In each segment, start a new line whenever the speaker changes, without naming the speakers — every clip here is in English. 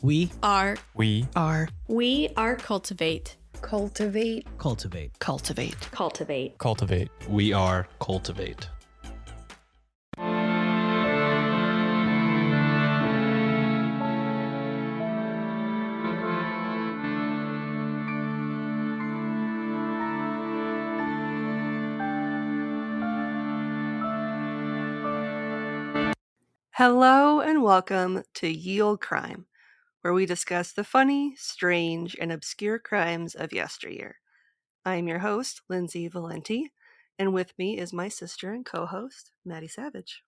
We
are
We are
cultivate.
Cultivate.
Cultivate.
Cultivate.
Cultivate.
Cultivate. We are Cultivate.
Hello and welcome to Ye Olde Crime, where we discuss the funny, strange, and obscure crimes of yesteryear. I'm your host, Lindsay Valenti, and with me is my sister and co-host, Maddie Savage.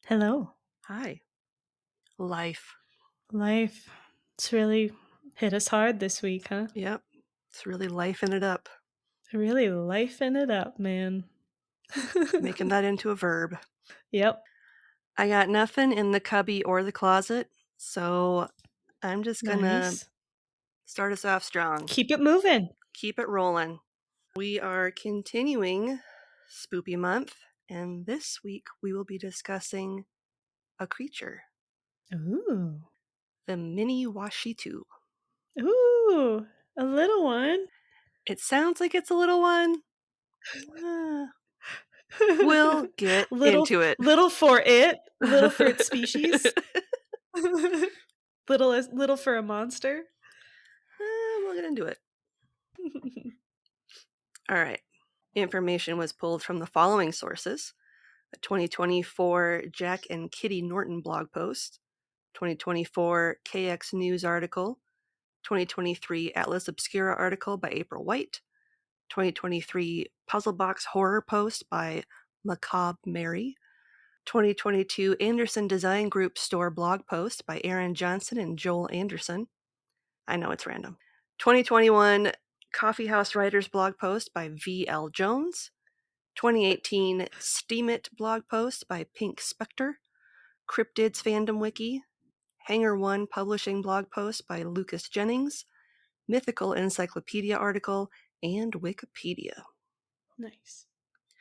Hello.
Hi. Life.
It's really hit us hard this week, huh?
Yep. It's really lifing it up.
Really lifing it up, man.
Making that into a verb.
Yep.
I got nothing in the cubby or the closet, so I'm just gonna start us off strong.
Keep it moving.
Keep it rolling. We are continuing Spoopy month, and this week we will be discussing a creature,
Ooh.
the Miniwashitu.
Ooh. A little one.
It sounds like it's a little one. We'll get into it.
Little for its species. Little for a monster.
We'll get into it. All right. Information was pulled from the following sources: a 2024 Jack and Kitty Norton blog post, 2024 KX News article, 2023 Atlas Obscura article by April White, 2023 Puzzle Box Horror post by Macabre Mary, 2022 Anderson Design Group store blog post by Aaron Johnson and Joel Anderson. I know it's random. 2021 Coffee House Writers blog post by V.L. Jones, 2018 Steam It blog post by Pink Spectre, Cryptids Fandom Wiki, Hanger One Publishing blog post by Lucas Jennings, Mythical Encyclopedia article, and Wikipedia.
Nice.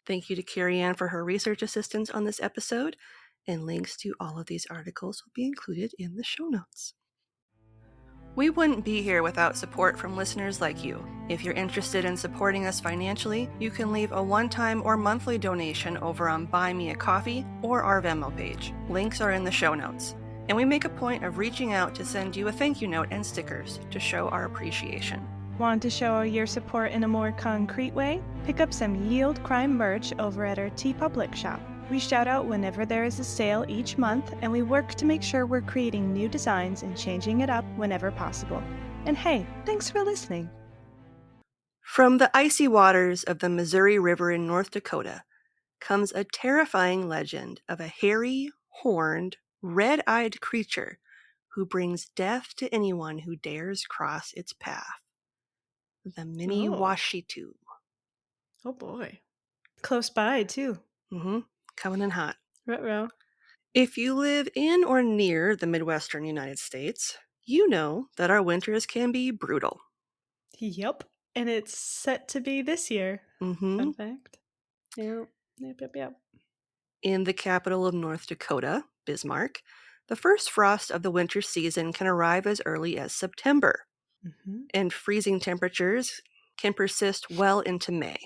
Thank you to Carrie Ann for her research assistance on this episode, and links to all of these articles will be included in the show notes. We wouldn't be here without support from listeners like you. If you're interested in supporting us financially, you can leave a one-time or monthly donation over on Buy Me a Coffee or our Venmo page. Links are in the show notes. And we make a point of reaching out to send you a thank you note and stickers to show our appreciation.
Want to show your support in a more concrete way? Pick up some Ye Olde Crime merch over at our TeePublic shop. We shout out whenever there is a sale each month, and we work to make sure we're creating new designs and changing it up whenever possible. And hey, thanks for listening.
From the icy waters of the Missouri River in North Dakota comes a terrifying legend of a hairy, horned, red-eyed creature who brings death to anyone who dares cross its path. The Miniwashitu.
Oh boy. Close by, too.
Coming in hot.
Ruh-roh.
If you live in or near the Midwestern United States, you know that our winters can be brutal.
Yep. And it's set to be this year. Fun fact. Yep.
In the capital of North Dakota, Bismarck, the first frost of the winter season can arrive as early as September, and freezing temperatures can persist well into May.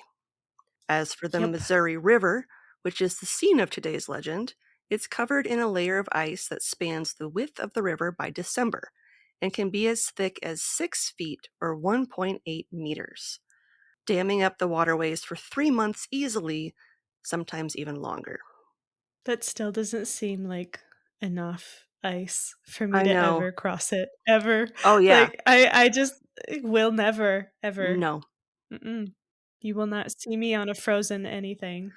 As for the Missouri River, which is the scene of today's legend, it's covered in a layer of ice that spans the width of the river by December and can be as thick as 6 feet or 1.8 meters, damming up the waterways for 3 months easily, sometimes even longer.
That still doesn't seem like enough ice for me to
know.
ever cross it. Ever.
Oh, yeah.
Like, I just will never, ever.
No.
You will not see me on a frozen anything.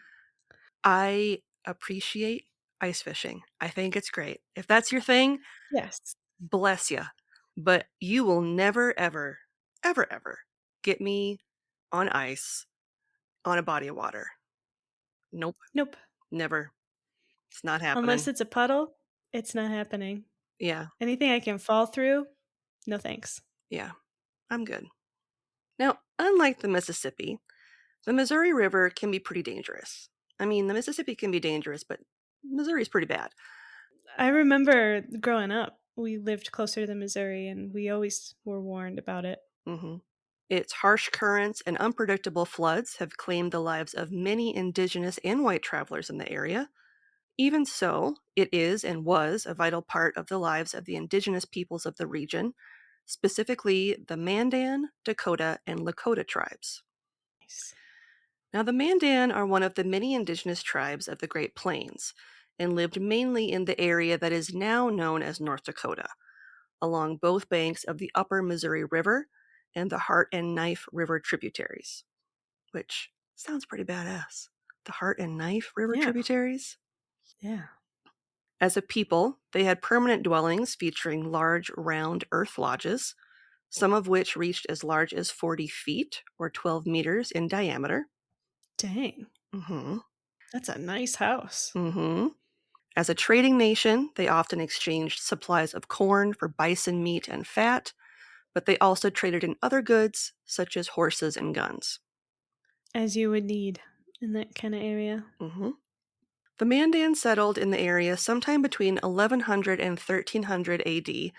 I appreciate ice fishing. I think it's great. If that's your thing,
yes,
bless you. But you will never, ever, ever, ever get me on ice on a body of water. Nope. Never. It's not happening.
Unless it's a puddle, it's not happening.
Yeah.
Anything I can fall through, no thanks.
Yeah, I'm good. Now, unlike the Mississippi, the Missouri River can be pretty dangerous. I mean, the Mississippi can be dangerous, but Missouri's pretty bad.
I remember growing up, we lived closer to the Missouri, and we always were warned about it.
Mm-hmm. Its harsh currents and unpredictable floods have claimed the lives of many indigenous and white travelers in the area. Even so, it is and was a vital part of the lives of the indigenous peoples of the region, specifically the Mandan, Dakota, and Lakota tribes.
Nice.
Now, the Mandan are one of the many indigenous tribes of the Great Plains and lived mainly in the area that is now known as North Dakota, along both banks of the upper Missouri River and the Heart and Knife River tributaries, which sounds pretty badass. The Heart and Knife River tributaries?
Yeah.
As a people, they had permanent dwellings featuring large, round earth lodges, some of which reached as large as 40 feet or 12 meters in diameter.
Dang.
Mm-hmm.
That's a nice house.
Mm-hmm. As a trading nation, they often exchanged supplies of corn for bison meat and fat, but they also traded in other goods, such as horses and guns.
As you would need in that kind of area.
Mm-hmm. The Mandan settled in the area sometime between 1100 and 1300 AD,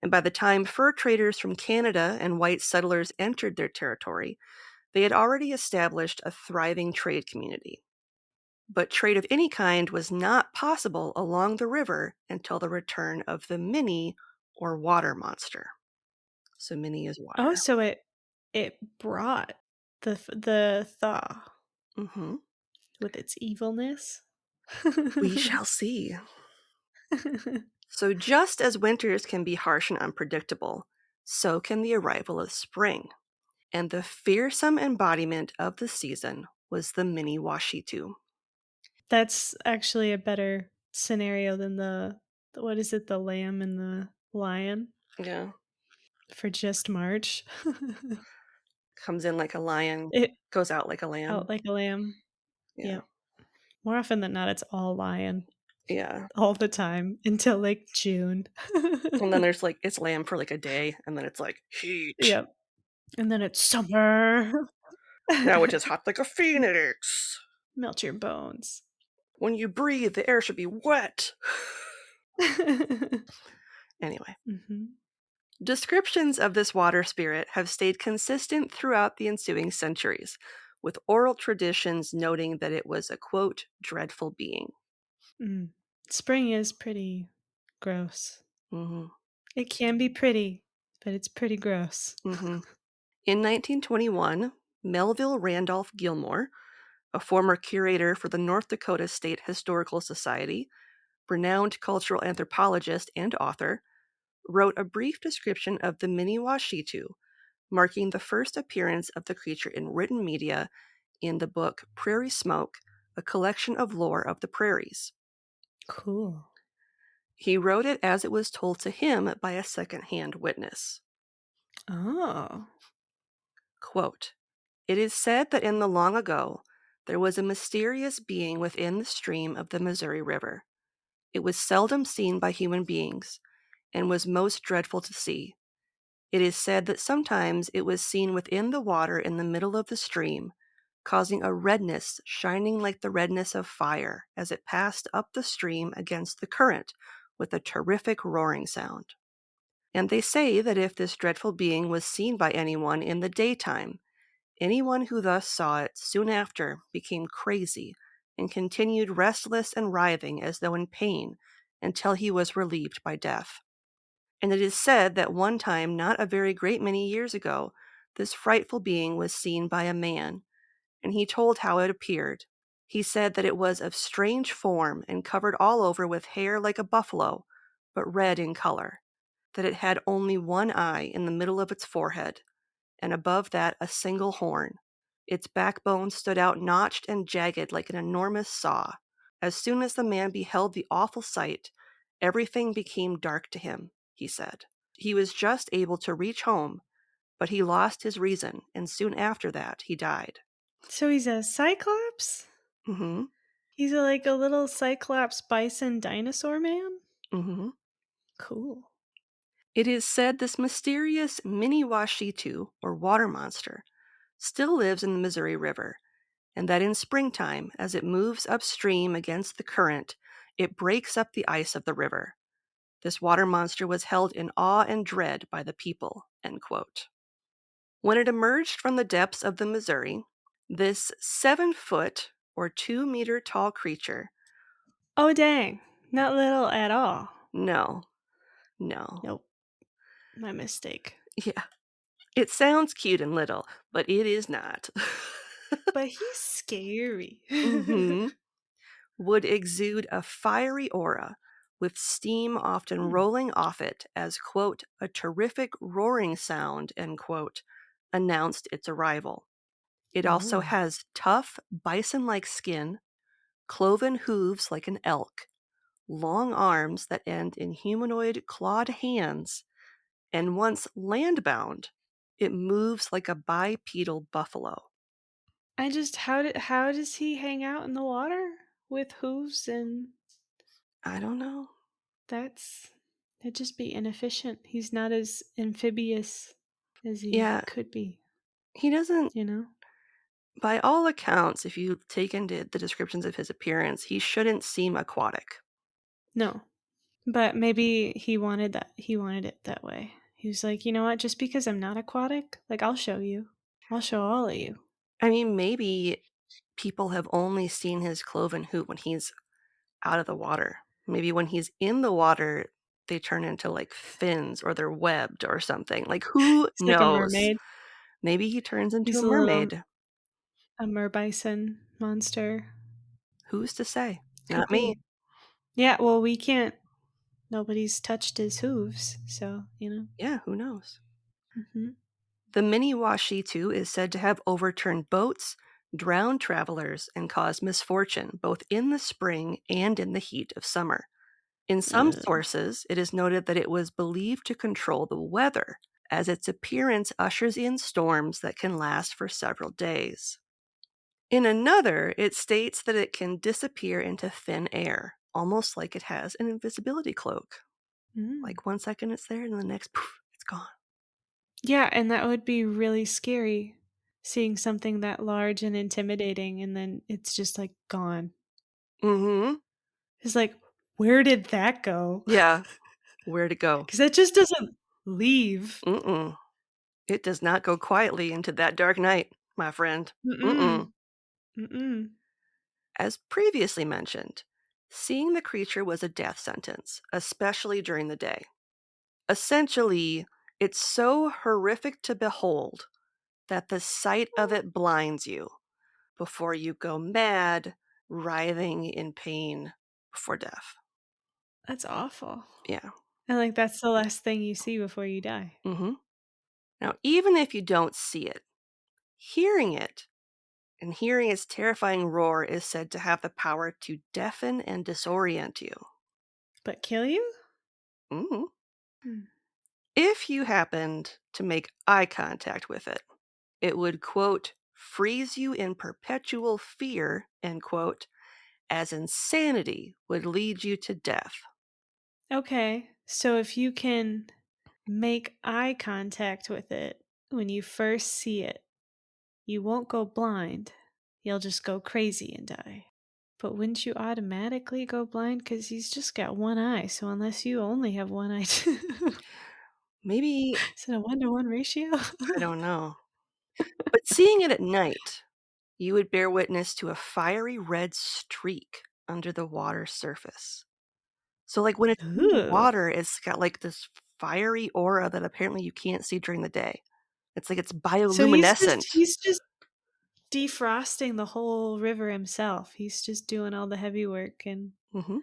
and by the time fur traders from Canada and white settlers entered their territory, they had already established a thriving trade community. But trade of any kind was not possible along the river until the return of the Mini, or water monster. So Mini is water.
Oh, so it brought the thaw
Mm-hmm.
with its evilness.
We shall see. So just as winters can be harsh and unpredictable, so can the arrival of spring. And the fearsome embodiment of the season was the Miniwashitu.
That's actually a better scenario than what is it, the lamb and the lion?
Yeah.
For just March.
Comes in like a lion,
It
goes out like a lamb.
out like a lamb.
Yeah.
Yep. More often than not, it's all lion.
Yeah.
All the time until like June.
And then there's like, it's lamb for like a day, and then it's like heat.
Yep. And then it's summer.
Now it is hot like a phoenix.
Melt your bones.
When you breathe, the air should be wet. Anyway.
Mm-hmm.
Descriptions of this water spirit have stayed consistent throughout the ensuing centuries, with oral traditions noting that it was a, quote, dreadful being.
Mm. Spring is pretty gross.
Mm-hmm.
It can be pretty, but it's pretty gross.
Mm-hmm. In 1921, Melville Randolph Gilmore, a former curator for the North Dakota State Historical Society, renowned cultural anthropologist and author, wrote a brief description of the Miniwashitu, marking the first appearance of the creature in written media in the book Prairie Smoke, a collection of lore of the prairies.
Cool.
He wrote it as it was told to him by a second-hand witness.
Oh.
Quote, "It is said that in the long ago, there was a mysterious being within the stream of the Missouri River. It was seldom seen by human beings, and was most dreadful to see. It is said that sometimes it was seen within the water in the middle of the stream, causing a redness shining like the redness of fire as it passed up the stream against the current with a terrific roaring sound. And they say that if this dreadful being was seen by anyone in the daytime, anyone who thus saw it soon after became crazy and continued restless and writhing as though in pain until he was relieved by death. And it is said that one time, not a very great many years ago, this frightful being was seen by a man, and he told how it appeared. He said that it was of strange form and covered all over with hair like a buffalo, but red in color, that it had only one eye in the middle of its forehead, and above that a single horn. Its backbone stood out notched and jagged like an enormous saw. As soon as the man beheld the awful sight, everything became dark to him, he said. He was just able to reach home, but he lost his reason, and soon after that he died."
So he's a cyclops?
Mm-hmm.
He's like a little cyclops bison dinosaur man?
Mm-hmm.
Cool.
It is said this mysterious Miniwashitu, or water monster, still lives in the Missouri River, and that in springtime, as it moves upstream against the current, it breaks up the ice of the river. This water monster was held in awe and dread by the people, end quote. When it emerged from the depths of the Missouri, this 7-foot or 2-meter tall creature,
Oh, dang. Not little at all.
no,
Nope. My mistake.
yeah, it sounds cute and little, but it is not.
But he's scary.
Mhm. Would exude a fiery aura with steam often rolling off it as, quote, a terrific roaring sound, end quote, announced its arrival. It also
Ooh.
has tough bison-like skin, cloven hooves like an elk, long arms that end in humanoid clawed hands, and once land-bound, it moves like a bipedal buffalo.
How does he hang out in the water with hooves? And
I don't know.
it'd just be inefficient. He's not as amphibious as he
Yeah,
could be,
he doesn't,
you know?
by all accounts, if you take into the descriptions of his appearance, he shouldn't seem aquatic.
No. But maybe he wanted it that way. He was like, you know what, just because I'm not aquatic, like I'll show you. I'll show all of you.
I mean, maybe people have only seen his cloven hoof when he's out of the water. Maybe when he's in the water, they turn into like fins or they're webbed or something. Like, who
It's like a
knows?
mermaid.
Maybe he turns into
He's
a
a little
mermaid.
a merbison monster.
Who's to say?
Could
Not me.
be. Yeah, well, we can't. Nobody's touched his hooves, so, you know.
Yeah, who knows?
Hmm.
The Miniwashitu is said to have overturned boats, drowned travelers, and caused misfortune both in the spring and in the heat of summer. In some sources, it is noted that it was believed to control the weather, as its appearance ushers in storms that can last for several days. In another, it states that it can disappear into thin air, almost like it has an invisibility cloak. Like 1 second it's there, and the next, poof, it's gone.
Yeah, and that would be really scary, seeing something that large and intimidating, and then it's just like gone.
Mm-hmm.
It's like, where did that go?
Yeah. Where'd it go?
Because that just doesn't leave.
Mm-mm. It does not go quietly into that dark night, my friend. Mm-mm.
Mm-mm. Mm-mm.
As previously mentioned, seeing the creature was a death sentence, especially during the day. Essentially, it's so horrific to behold that the sight of it blinds you before you go mad, writhing in pain before death.
That's awful.
Yeah.
And like that's the last thing you see before you die.
Mm-hmm. Now, even if you don't see it, hearing it and hearing its terrifying roar is said to have the power to deafen and disorient you.
But kill you?
Mm-hmm.
Hmm.
If you happened to make eye contact with it, it would, quote, freeze you in perpetual fear, end quote, as insanity would lead you to death.
Okay. So if you can make eye contact with it when you first see it, you won't go blind. You'll just go crazy and die. But wouldn't you automatically go blind? Because he's just got one eye. So unless you only have one eye,
Maybe,
is it a 1-to-1 ratio?
I don't know. But seeing it at night, you would bear witness to a fiery red streak under the water's surface. So, like, when it's in the
Ooh.
water, it's got, like, this fiery aura that apparently you can't see during the day. It's like it's
So
bioluminescent.
he's just defrosting the whole river himself. He's just doing all the heavy work, and
Mhm.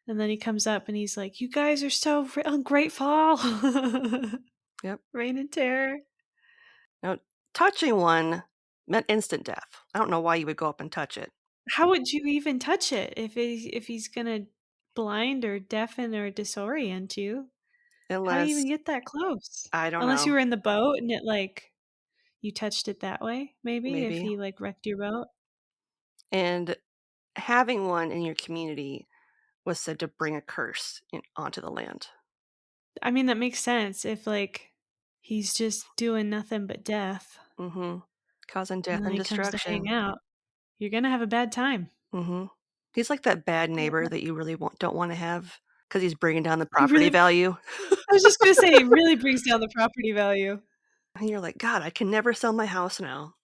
then he comes up and he's like, "You guys are so ungrateful."
Yep.
Reign and terror.
Now, touching one meant instant death. I don't know why you would go up and touch it.
How would you even touch it if he's gonna blind or deafen or disorient you? How do you
Unless,
even get that close?
I don't
Unless you
know,
were in the boat and it like you touched it that way, maybe if
maybe.
he like wrecked your boat.
And having one in your community was said to bring a curse onto the land.
I mean, that makes sense if like he's just doing nothing but death,
Mhm. Causing
and
death
then
and
he comes to hang
destruction.
out. You're gonna have a bad time.
Mhm. He's like that bad
Yeah,
neighbor that you really don't wanna have because he's bringing down the
He
property
really,
value.
I was just going to say, it really brings down the property value.
And you're like, God, I can never sell my house now.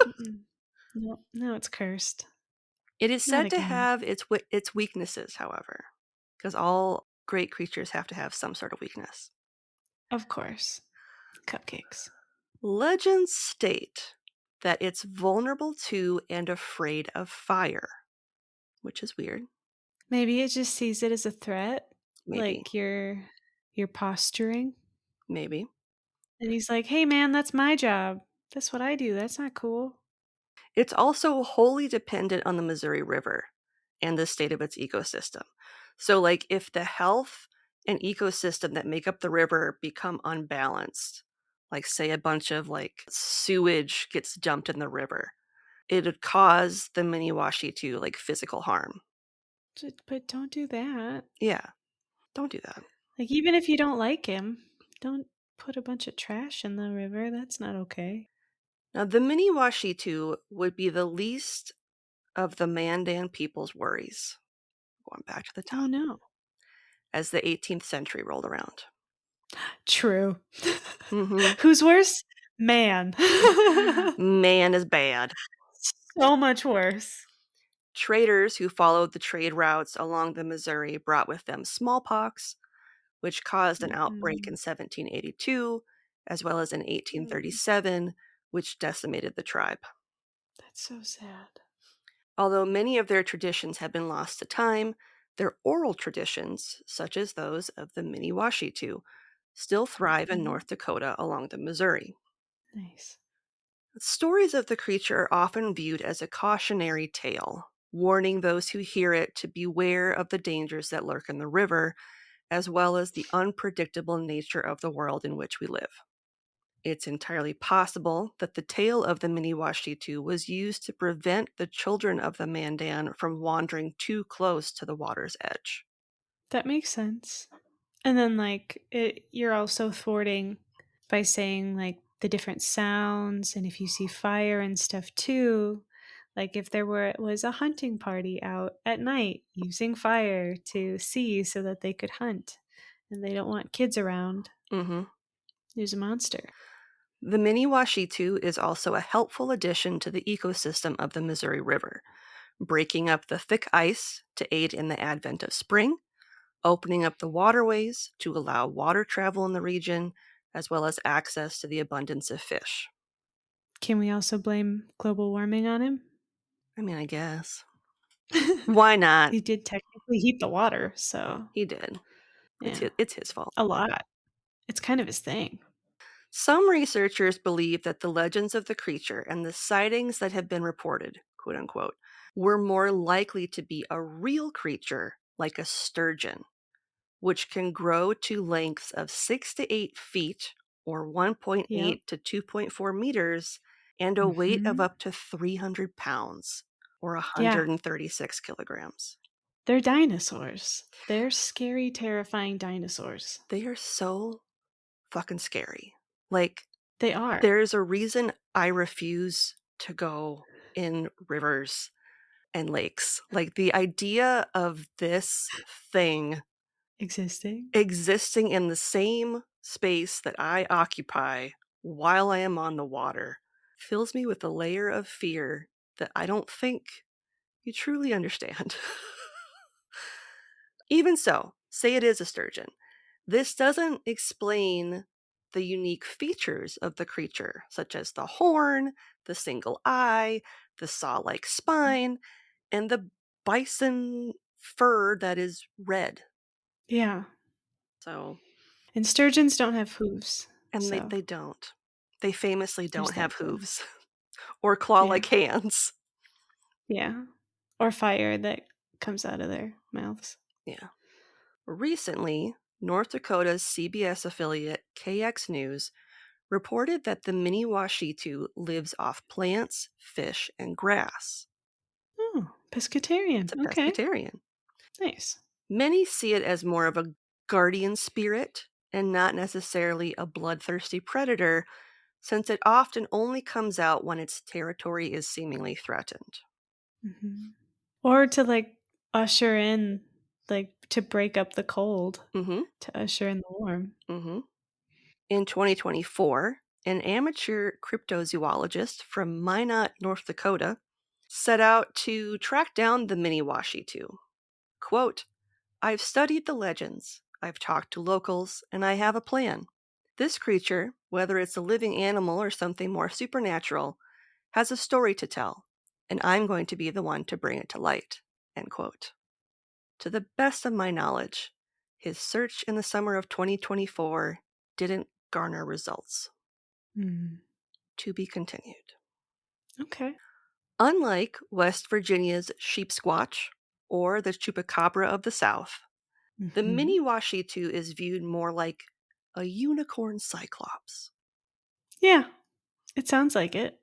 Mm-mm. No, it's cursed.
It is
Not
said to
again.
have its weaknesses, however, because all great creatures have to have some sort of weakness.
Of course. Cupcakes.
Legends state that it's vulnerable to and afraid of fire, which is weird.
Maybe it just sees it as a threat.
Maybe.
Like you're posturing.
Maybe.
And he's like, hey man, that's my job. That's what I do. That's not cool.
It's also wholly dependent on the Missouri River and the state of its ecosystem. So, like, if the health and ecosystem that make up the river become unbalanced, like, say, a bunch of, like, sewage gets dumped in the river, it would cause the Miniwashitu, like, physical harm.
But don't do that.
Yeah, don't do that.
Like, even if you don't like him, don't put a bunch of trash in the river. That's not okay.
Now, the Miniwashitu would be the least of the Mandan people's worries, going back to the top,
Oh, no.
as the 18th century rolled around.
True.
Mhm.
Who's worse? Man.
Man is bad.
So much worse.
Traders who followed the trade routes along the Missouri brought with them smallpox, which caused an outbreak in 1782, as well as in 1837, which decimated the tribe.
That's so sad.
Although many of their traditions have been lost to time, their oral traditions, such as those of the Miniwashitu, still thrive in North Dakota along the Missouri.
Nice.
Stories of the creature are often viewed as a cautionary tale, warning those who hear it to beware of the dangers that lurk in the river, as well as the unpredictable nature of the world in which we live. It's entirely possible that the tale of the Miniwashitu was used to prevent the children of the Mandan from wandering too close to the water's edge.
That makes sense. And then, like, you're also thwarting by saying, like, the different sounds, and if you see fire and stuff too, like if there was a hunting party out at night using fire to see so that they could hunt, and they don't want kids around, there's a monster.
The Miniwashitu is also a helpful addition to the ecosystem of the Missouri River, breaking up the thick ice to aid in the advent of spring, opening up the waterways to allow water travel in the region, as well as access to the abundance of fish.
Can we also blame global warming on him?
I mean, I guess. Why not?
He did technically heat the water, so
He did.
yeah.
It's his fault.
A lot. It's kind of his thing.
Some researchers believe that the legends of the creature and the sightings that have been reported, quote unquote, were more likely to be a real creature like a sturgeon, which can grow to lengths of 6 to 8 feet or 1.8 to 2.4 meters and a weight of up to 300 pounds or 136 kilograms.
They're dinosaurs. They're scary, terrifying dinosaurs.
They are so fucking scary. Like,
they are.
There's a reason I refuse to go in rivers and lakes. Like, the idea of this thing
existing
in the same space that I occupy while I am on the water fills me with a layer of fear that I don't think you truly understand. Even so, say it is a sturgeon. This doesn't explain the unique features of the creature, such as the horn, the single eye, the saw-like spine, and the bison fur that is red.
Yeah.
So,
and sturgeons don't have hooves.
and
so.
they don't. They famously don't have
too.
hooves or claw-like hands.
Yeah. Or fire that comes out of their mouths.
Yeah. Recently, North Dakota's CBS affiliate KX News reported that the Miniwashitu lives off plants, fish, and grass.
Oh, pescatarian.
It's a pescatarian.
Nice.
Many see it as more of a guardian spirit and not necessarily a bloodthirsty predator, since it often only comes out when its territory is seemingly threatened.
Or to, like, usher in like to break up the cold,
Mm-hmm.
to usher in the warm.
Mm-hmm. In 2024, an amateur cryptozoologist from Minot, North Dakota, set out to track down the Miniwashitu. Quote, I've studied the legends, I've talked to locals, and I have a plan. This creature, whether it's a living animal or something more supernatural, has a story to tell, and I'm going to be the one to bring it to light. End quote. To the best of my knowledge, his search in the summer of 2024 didn't garner results. To be continued.
Okay.
Unlike West Virginia's sheep squatch or the chupacabra of the South, the Miniwashitu is viewed more like a unicorn cyclops.
Yeah, it sounds like it.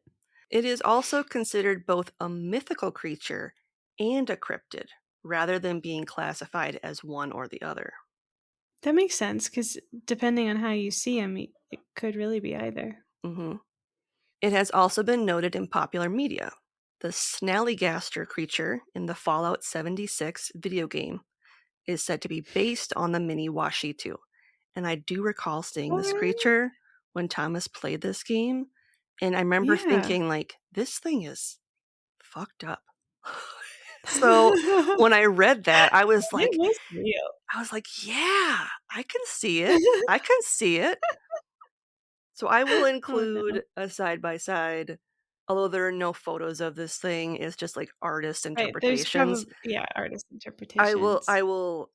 It is also considered both a mythical creature and a cryptid, rather than being classified as one or the other.
That makes sense, because depending on how you see him, it could really be either.
Mm-hmm. It has also been noted in popular media. The Snallygaster creature in the Fallout 76 video game is said to be based on the Miniwashitu. And I do recall seeing this creature when Thomas played this game. And I remember thinking, like, this thing is fucked up. So when I read that, I was like,
it was real.
yeah, I can see it. I can see it. So I will include a side-by-side, although there are no photos of this thing. It's just like artist
Right, there's
interpretations.
probably, artist interpretations.
I will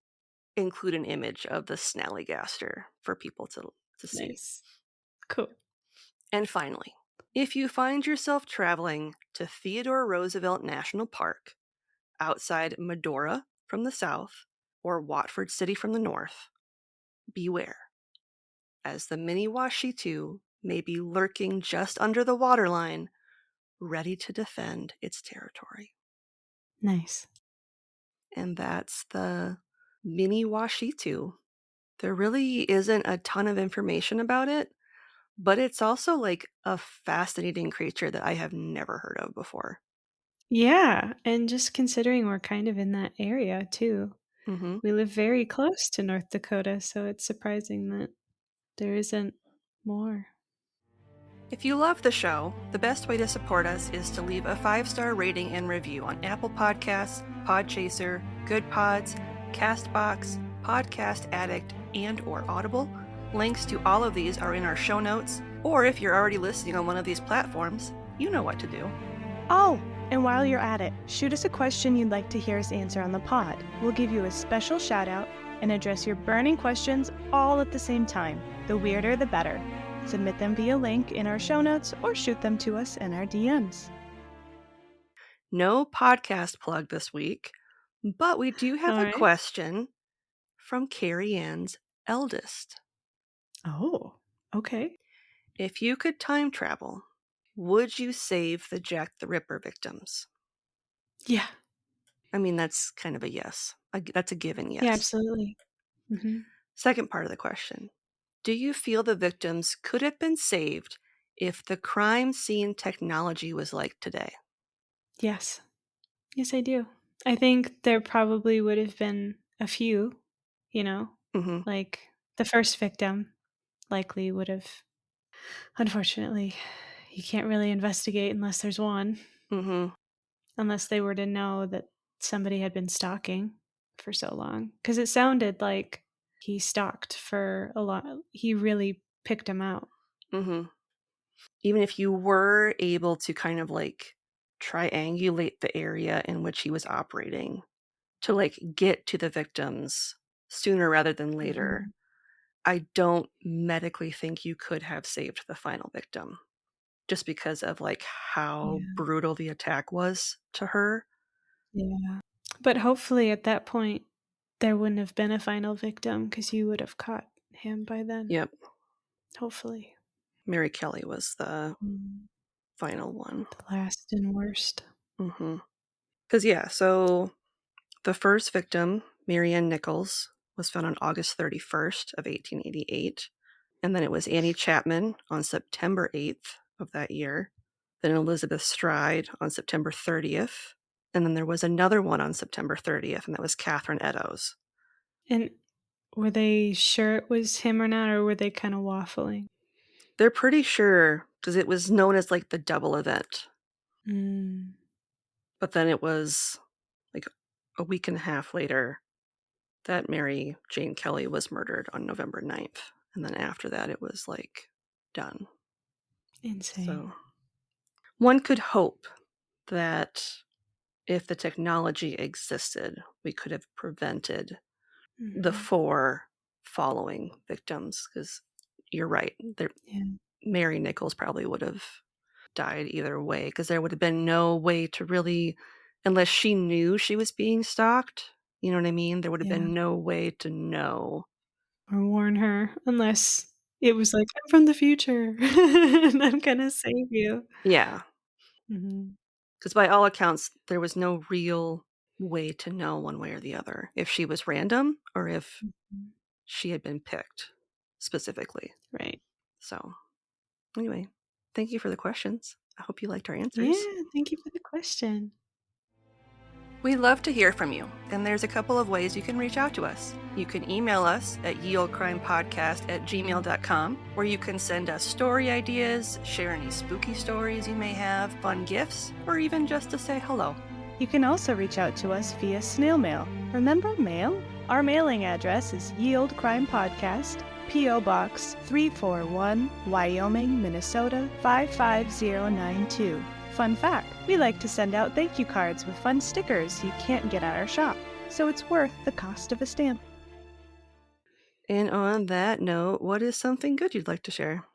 include an image of the Snallygaster for people to see.
Nice. Cool.
And finally, if you find yourself traveling to Theodore Roosevelt National Park, outside Medora from the south, or Watford City from the north, beware, as the Miniwashitu may be lurking just under the waterline, ready to defend its territory.
Nice.
And that's the Miniwashitu. There really isn't a ton of information about it, but it's also like a fascinating creature that I have never heard of before.
Yeah, and just considering we're kind of in that area too.
Mm-hmm.
We live very close to North Dakota, so it's surprising that there isn't more.
If you love the show, the best way to support us is to leave a 5-star rating and review on Apple Podcasts, Podchaser, Good Pods, CastBox, Podcast Addict, and or Audible. Links to all of these are in our show notes, or if you're already listening on one of these platforms, you know what to do.
Oh, and while you're at it, shoot us a question you'd like to hear us answer on the pod. We'll give you a special shout out and address your burning questions all at the same time. The weirder, the better. Submit them via link in our show notes or shoot them to us in our DMs.
No podcast plug this week, but we do have
All
a
right.
question from Carrie Ann's eldest.
Oh, okay.
If you could time travel, would you save the Jack the Ripper victims?
Yeah.
I mean, that's kind of a yes. That's a given yes.
Yeah, absolutely. Mm-hmm.
Second part of the question. Do you feel the victims could have been saved if the crime scene technology was like today?
Yes. Yes, I do. I think there probably would have been a few,
Mm-hmm.
like the first victim likely would have. Unfortunately, you can't really investigate unless there's one,
Mm-hmm.
unless they were to know that somebody had been stalking for so long. Because it sounded like he stalked for a lot. He really picked him out.
Mm-hmm. Even if you were able to kind of like triangulate the area in which he was operating to like get to the victims sooner rather than later, I don't medically think you could have saved the final victim just because of like how brutal the attack was to her.
Yeah. But hopefully at that point, there wouldn't have been a final victim because you would have caught him by then.
Yep.
Hopefully.
Mary Kelly was the final one.
The last and worst.
Mm-hmm. Because, so the first victim, Marianne Nichols, was found on August 31st of 1888. And then it was Annie Chapman on September 8th of that year. Then Elizabeth Stride on September 30th. And then there was another one on September 30th, and that was Catherine Eddowes.
And were they sure it was him or not, or were they kind of waffling?
They're pretty sure, because it was known as like the double event.
Mm.
But then it was like a week and a half later that Mary Jane Kelly was murdered on November 9th. And then after that, it was like done.
Insane.
So one could hope that if the technology existed, we could have prevented the 4 following victims, because you're right.
Yeah.
Mary Nichols probably would have died either way, because there would have been no way to really, unless she knew she was being stalked, you know what I mean? There would have
Yeah.
been no way to know.
Or warn her, unless it was like, I'm from the future and I'm gonna save you.
Yeah.
Mhm.
Because by all accounts, there was no real way to know one way or the other if she was random or if
Mhm.
she had been picked specifically.
Right.
So, anyway, thank you for the questions. I hope you liked our answers.
Yeah, thank you for the question.
We'd love to hear from you, and there's a couple of ways you can reach out to us. You can email us at yeoldecrimepodcast@gmail.com, where you can send us story ideas, share any spooky stories you may have, fun gifts, or even just to say hello.
You can also reach out to us via snail mail. Remember mail? Our mailing address is Ye Olde Crime Podcast, P.O. Box 341, Wyoming, Minnesota 55092. Fun fact, we like to send out thank you cards with fun stickers you can't get at our shop, so it's worth the cost of a stamp.
And on that note, what is something good you'd like to share?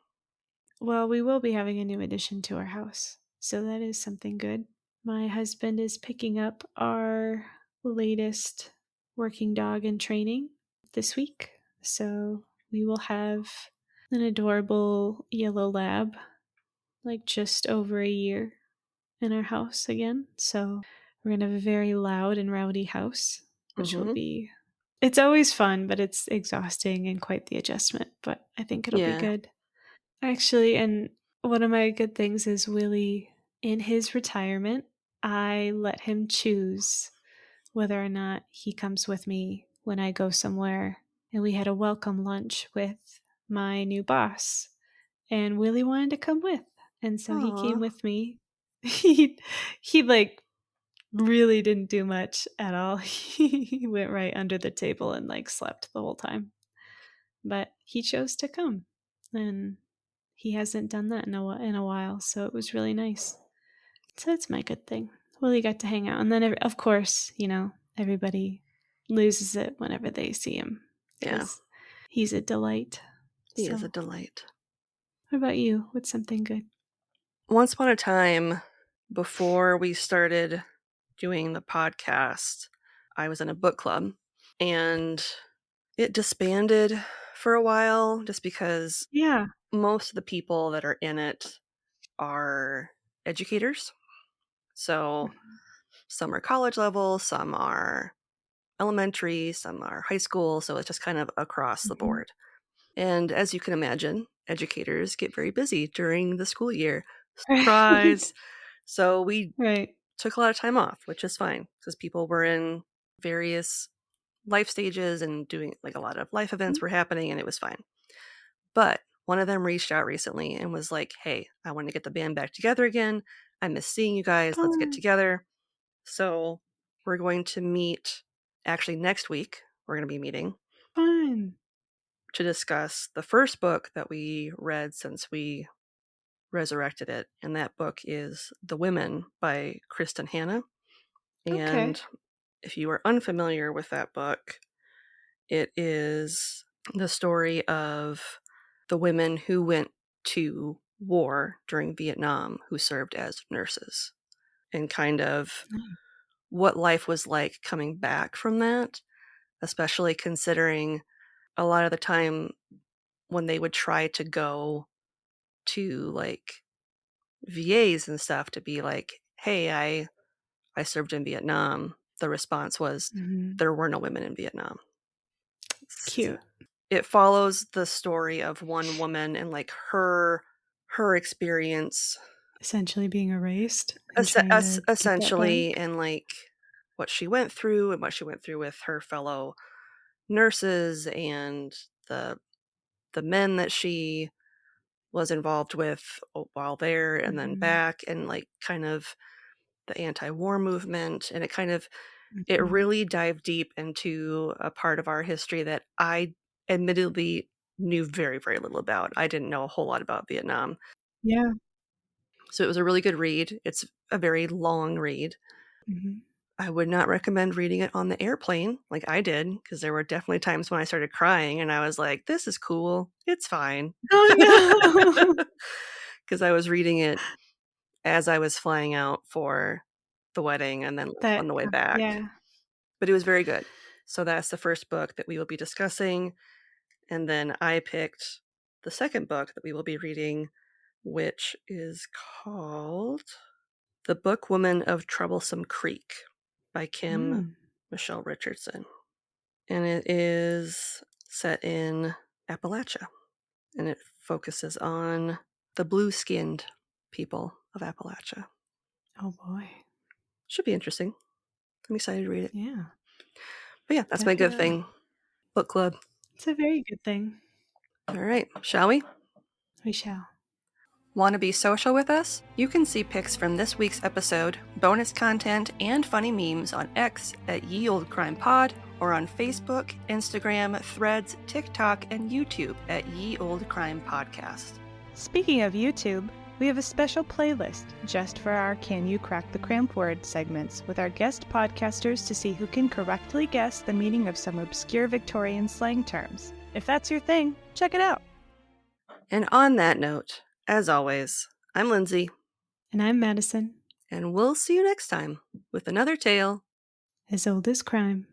Well, we will be having a new addition to our house, so that is something good. My husband is picking up our latest working dog in training this week, so we will have an adorable yellow lab, like just over a year in our house again. So we're gonna have a very loud and rowdy house, which will be, it's always fun, but it's exhausting and quite the adjustment, but I think it'll be good. Actually, and one of my good things is Willie, in his retirement, I let him choose whether or not he comes with me when I go somewhere. And we had a welcome lunch with my new boss, and Willie wanted to come with. And so he came
Aw.
with me. He like really didn't do much at all. He went right under the table and like slept the whole time. But he chose to come. And he hasn't done that in a while, so it was really nice. So that's my good thing. Willie got to hang out, and then of course, everybody loses it whenever they see him.
Yeah.
He's a delight.
He is a delight.
What about you? What's something good?
Once upon a time, before we started doing the podcast, I was in a book club, and it disbanded for a while just because most of the people that are in it are educators. So some are college level, some are elementary, some are high school. So it's just kind of across the board. And as you can imagine, educators get very busy during the school year. Surprise! So we took a lot of time off, which is fine because people were in various life stages and doing like a lot of life events were happening, and it was fine. But one of them reached out recently and was like, hey, I want to get the band back together again. I miss seeing you guys. Let's get together. So we're going to meet actually next week. We're going to be meeting to discuss the first book that we read since we resurrected it. And that book is The Women by Kristen Hanna. And if you are unfamiliar with that book, it is the story of the women who went to war during Vietnam who served as nurses, and kind of what life was like coming back from that, especially considering a lot of the time when they would try to go to like VAs and stuff to be like, hey, I served in Vietnam, the response was there were no women in Vietnam.
Cute.
It follows the story of one woman and like her experience
Essentially being erased and trying to get that back.
Essentially, and like what she went through and what she went through with her fellow nurses and the men that she was involved with while there and then back, and like kind of the anti-war movement. And it really dived deep into a part of our history that I admittedly knew very, very little about. I didn't know a whole lot about Vietnam.
Yeah.
So it was a really good read. It's a very long read. I would not recommend reading it on the airplane like I did, because there were definitely times when I started crying and I was like, this is cool. It's fine.
Oh, no.
Because I was reading it as I was flying out for the wedding and then on the way back.
Yeah.
But it was very good. So that's the first book that we will be discussing. And then I picked the second book that we will be reading, which is called The Bookwoman of Troublesome Creek by Kim Michelle Richardson. And it is set in Appalachia. And it focuses on the blue-skinned people of Appalachia.
Oh, boy.
Should be interesting. I'm excited to read it.
Yeah.
But yeah, that's my good thing. Book club.
It's a very good thing.
All right. Shall we?
We shall.
Want to be social with us? You can see pics from this week's episode, bonus content, and funny memes on X at Ye Olde Crime Pod, or on Facebook, Instagram, Threads, TikTok, and YouTube at Ye Olde Crime Podcast.
Speaking of YouTube, we have a special playlist just for our Can You Crack the Cramp Word segments with our guest podcasters to see who can correctly guess the meaning of some obscure Victorian slang terms. If that's your thing, check it out.
And on that note, as always, I'm Lindsay.
And I'm Madison.
And we'll see you next time with another tale
as old as crime.